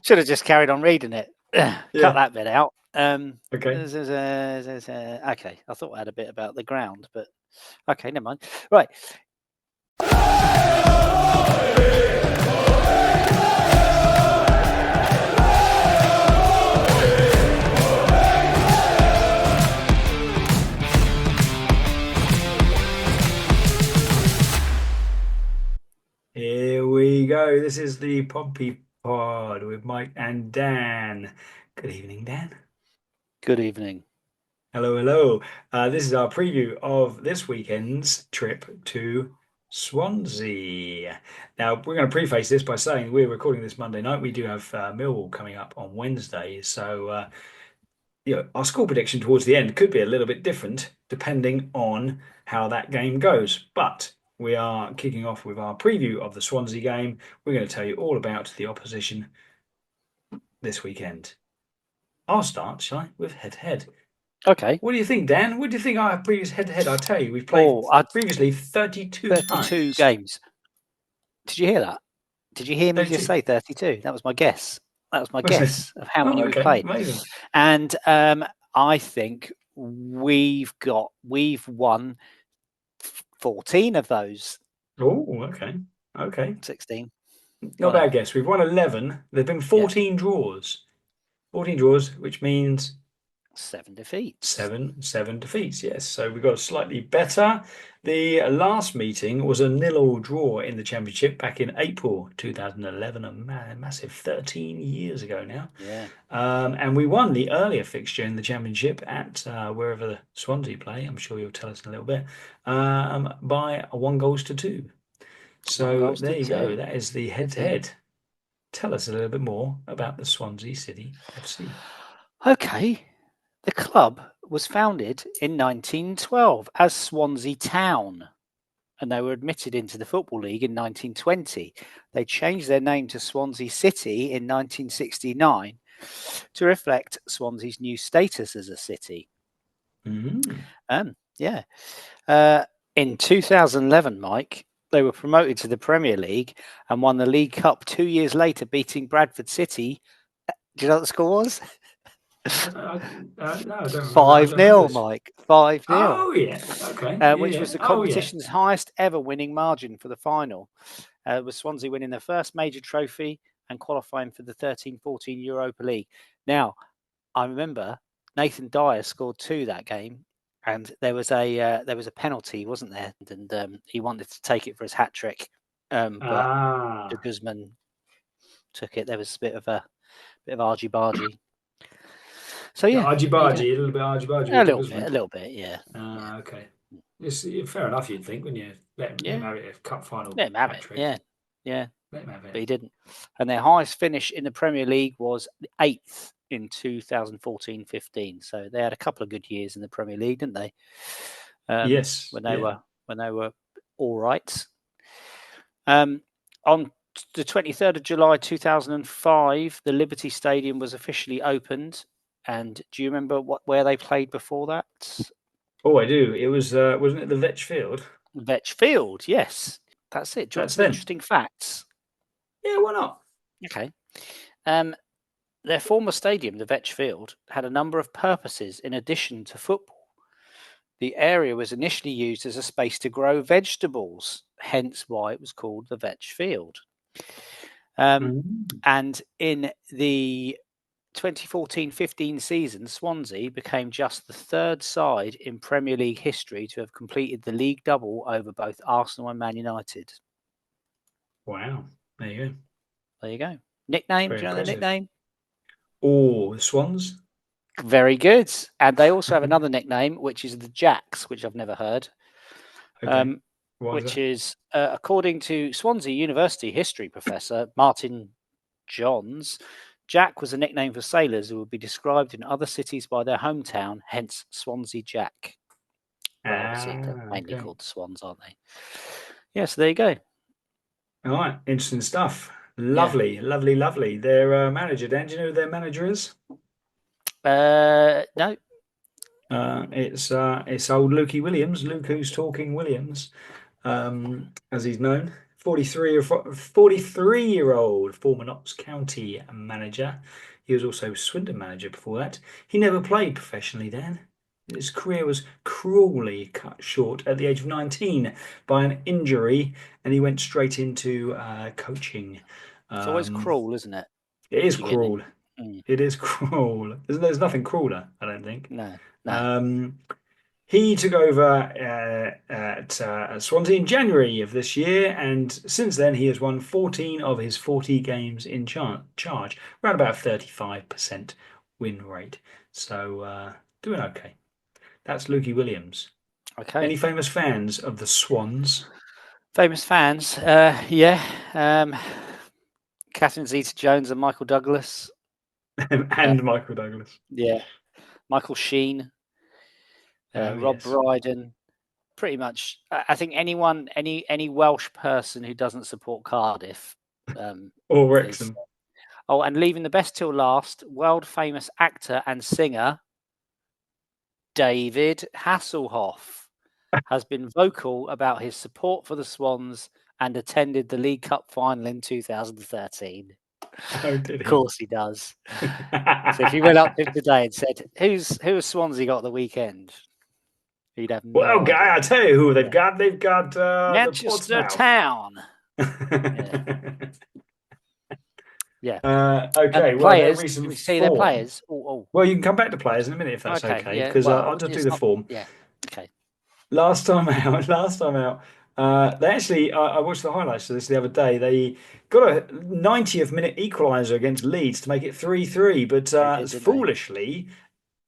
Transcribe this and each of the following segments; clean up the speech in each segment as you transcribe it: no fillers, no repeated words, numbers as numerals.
Should have just carried on reading it. Cut that bit out. Okay. Okay, I thought I had a bit about the ground, but okay, never mind. Right. Here we go. This is the Pompey Pod with Mike and Dan. Good evening, Dan. Good evening. Hello, hello. This is our preview of this weekend's trip to Swansea. Now, we're going to preface this by saying we're recording this Monday night. We do have Millwall coming up on Wednesday. So, our score prediction towards the end could be a little bit different depending on how that game goes. But we are kicking off with our preview of the Swansea game. We're going to tell you all about the opposition this weekend. I'll start, shall I, with head-to-head. Okay. What do you think, Dan? What do you think our previous head-to-head? I tell you, we've played previously 32 games. Did you hear that? Did you hear me 32. just say 32? That was my guess. That was my guess of how many we played. Amazing. And I think we've won 14 of those. Oh, okay. 16. Not a bad guess. We've won 11. There've been 14 draws. 14 draws, which means 7 defeats. Seven defeats, yes. So we got slightly better. The last meeting was a 0-0 draw in the Championship back in April 2011, a massive 13 years ago now. Yeah. And we won the earlier fixture in the Championship at wherever the Swansea play. I'm sure you'll tell us in a little bit. By 1-2. So there you go. That is the head-to-head. Tell us a little bit more about the Swansea City FC. Okay. The club was founded in 1912 as Swansea Town, and they were admitted into the Football League in 1920. They changed their name to Swansea City in 1969 to reflect Swansea's new status as a city. Mm-hmm. In 2011, Mike, they were promoted to the Premier League and won the League Cup 2 years later, beating Bradford City. Do you know what the score was? No, I don't 5-0, Mike. 5-0. Oh, yeah. Okay. Which was the competition's highest ever winning margin for the final, with Swansea winning their first major trophy and qualifying for the 13-14 Europa League. Now, I remember Nathan Dyer scored 2 that game, and there was a penalty, wasn't there? And he wanted to take it for his hat trick, but De Guzman took it. There was a bit of argy-bargy. So yeah, argy-bargy, a little bit argy-bargy. A little bit, yeah. Okay. It's fair enough, you'd think, wouldn't you? Let him have it a cup final. Let him have it. Yeah. Let him have it. But he didn't. And their highest finish in the Premier League was 8th in 2014-15. So they had a couple of good years in the Premier League, didn't they? Yes. When they were all right. On the 23rd of July 2005, the Liberty Stadium was officially opened. And do you remember where they played before that? Oh, I do. It was, wasn't it the Vetch Field? Vetch Field, yes. That's it. Do you want some interesting facts? Yeah, why not? Okay. Their former stadium, the Vetch Field, had a number of purposes in addition to football. The area was initially used as a space to grow vegetables, hence why it was called the Vetch Field. And in the 2014-15 season, Swansea became just the 3rd side in Premier League history to have completed the league double over both Arsenal and Man United. Wow. There you go. Nickname? Do you know the nickname? Oh, the Swans. Very good. And they also have another nickname, which is the Jacks, which I've never heard. Okay. Which is, according to Swansea University history professor Martin Johns, Jack was a nickname for sailors who would be described in other cities by their hometown, hence Swansea Jack. Well, obviously, they're mainly called the Swans, aren't they? Yeah, so there you go. All right, interesting stuff. Lovely. Their manager, Dan, do you know who their manager is? No. It's old Lukey Williams, Luke Who's Talking Williams, as he's known. 43-year-old former Notts County manager. He was also Swindon manager before that. He never played professionally then. His career was cruelly cut short at the age of 19 by an injury, and he went straight into coaching. It's always Um, cruel, isn't it? it is To get cruel. in. Mm, It is cruel. There's nothing crueler, I don't think. no, no. Um, he took over at Swansea in January of this year, and since then he has won 14 of his 40 games in charge, around about 35% win rate. So doing okay. That's Lukey Williams. Okay. Any famous fans of the Swans? Famous fans. Yeah. Catherine Zeta-Jones and Michael Douglas. And Michael Douglas. Yeah. Michael Sheen. Oh Rob yes. Brydon. Pretty much. I think any Welsh person who doesn't support Cardiff Or is. Wrexham. Oh, and leaving the best till last, world famous actor and singer David Hasselhoff has been vocal about his support for the Swans and attended the League Cup final in 2013. Oh, did Of he? course he does. So if you went up to him today and said, who has Swansea got at the weekend? He'd have Well, no guy, idea. I tell you who they've Yeah. got. They've got the Manchester Portsmouth. Town. Yeah. Yeah. Okay, well, their Players, can recent we see their form. players? Oh, Well, you can come back to players in a minute if oh. that's Okay. okay, Yeah. because I'll Well, just do it's the not. form. Yeah. Okay. Last time out, last time out, they actually, I watched the highlights of this the other day. They got a 90th minute equaliser against Leeds to make it 3-3, but They did, didn't they?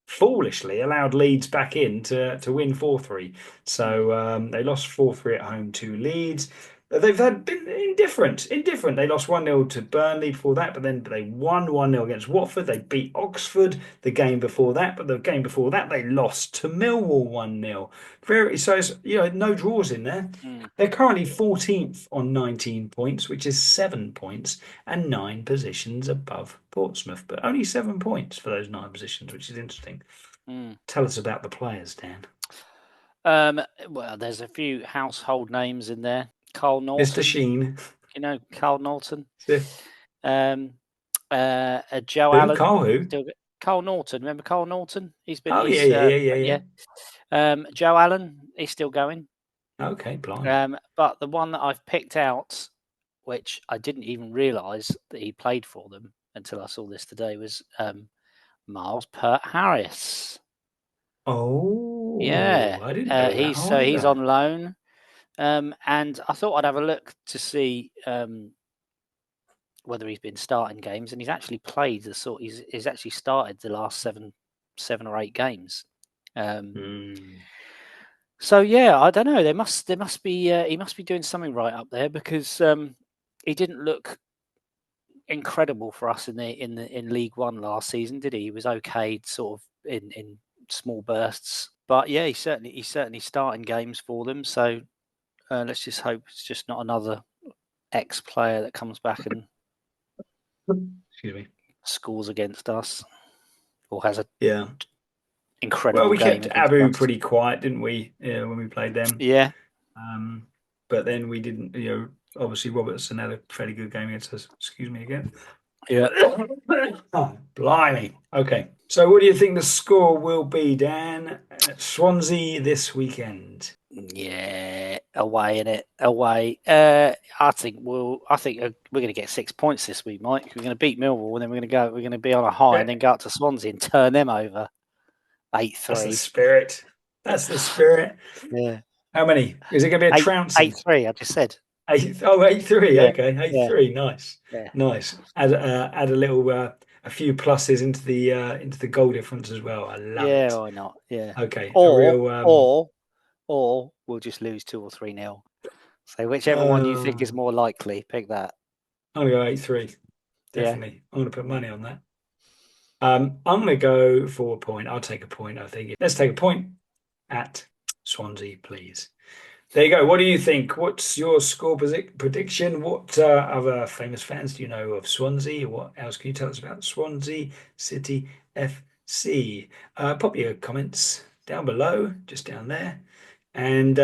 foolishly allowed Leeds back in to win 4-3. Mm, So they lost 4-3 at home to Leeds. They've had been indifferent. They lost 1-0 to Burnley before that, but then they won 1-0 against Watford. They beat Oxford the game before that, but the game before that they lost to Millwall 1-0. Very so it's no draws in there. mm, They're currently 14th on 19 points, which is 7 points and 9 positions above Portsmouth, but only 7 points for those 9 positions, which is interesting. mm. Tell us about the players, Dan. Well, there's a few household names in there. Carl Mr. Norton, Sheen. you know Carl Norton. Who? Um, Joe Allen, Carl who? still Carl Norton. Remember Carl Norton? Oh yeah, yeah, yeah, yeah, yeah. Yeah. Joe Allen, he's still going. Okay, blimey. But the one that I've picked out, which I didn't even realise that he played for them until I saw this today, was Miles Pert Harris. Oh, Yeah, I didn't know that he's either. on loan. And I thought I'd have a look to see whether he's been starting games, and he's actually played he's actually started the last seven or eight games. Hmm. So yeah, I don't know. There must be he must be doing something right up there because he didn't look incredible for us in League One last season, did he? He was okay, sort of in small bursts, but yeah, he's certainly starting games for them. So let's just hope it's just not another ex-player that comes back and Excuse me. scores against us or has an Yeah. Well, incredible we game kept against Abu us. pretty quiet, didn't we, when we played them? Yeah, Um, but then we didn't, obviously Robertson had a fairly good game against us. Excuse me again. yeah. Oh, blimey. Okay. So what do you think the score will be, Dan? Swansea this weekend. Yeah, away in it, away. I think we're going to get 6 points this week, Mike. We're going to beat Millwall, and then we're going to be on a high, and Yeah, then go up to Swansea and turn them over eight that's the three. spirit. That's the spirit. Yeah, How many? Is it going to be a trouncing? 8-3. I just said. 8-3. Yeah, Okay, eight yeah, three. Nice, yeah, nice. Add a little, a few pluses into the goal difference as well. I love yeah. it. Why not? Yeah. Okay, a Or real or or we'll just lose 2 or 3-0. So whichever one you think is uh, more likely, pick that. I'm gonna go 8-3. Yeah. Definitely. I'm gonna put Mm. money on that. I'm gonna go for a point. I'll take a point, I think. Let's take a point at Swansea, please. There you go. What do you think? What's your score prediction? What other famous fans do you know of Swansea? What else can you tell us about Swansea City FC? Pop your comments down below, just down there. And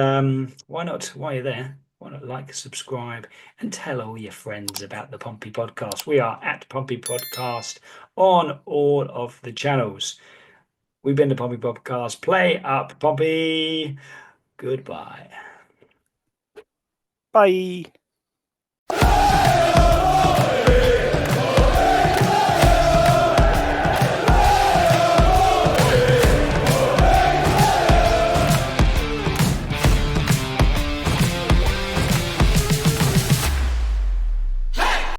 why not? While you're there, want to like, subscribe, and tell all your friends about the Pompey Podcast. We are at Pompey Podcast on all of the channels. We've been the Pompey Podcast. Play up, Pompey. Goodbye. Bye.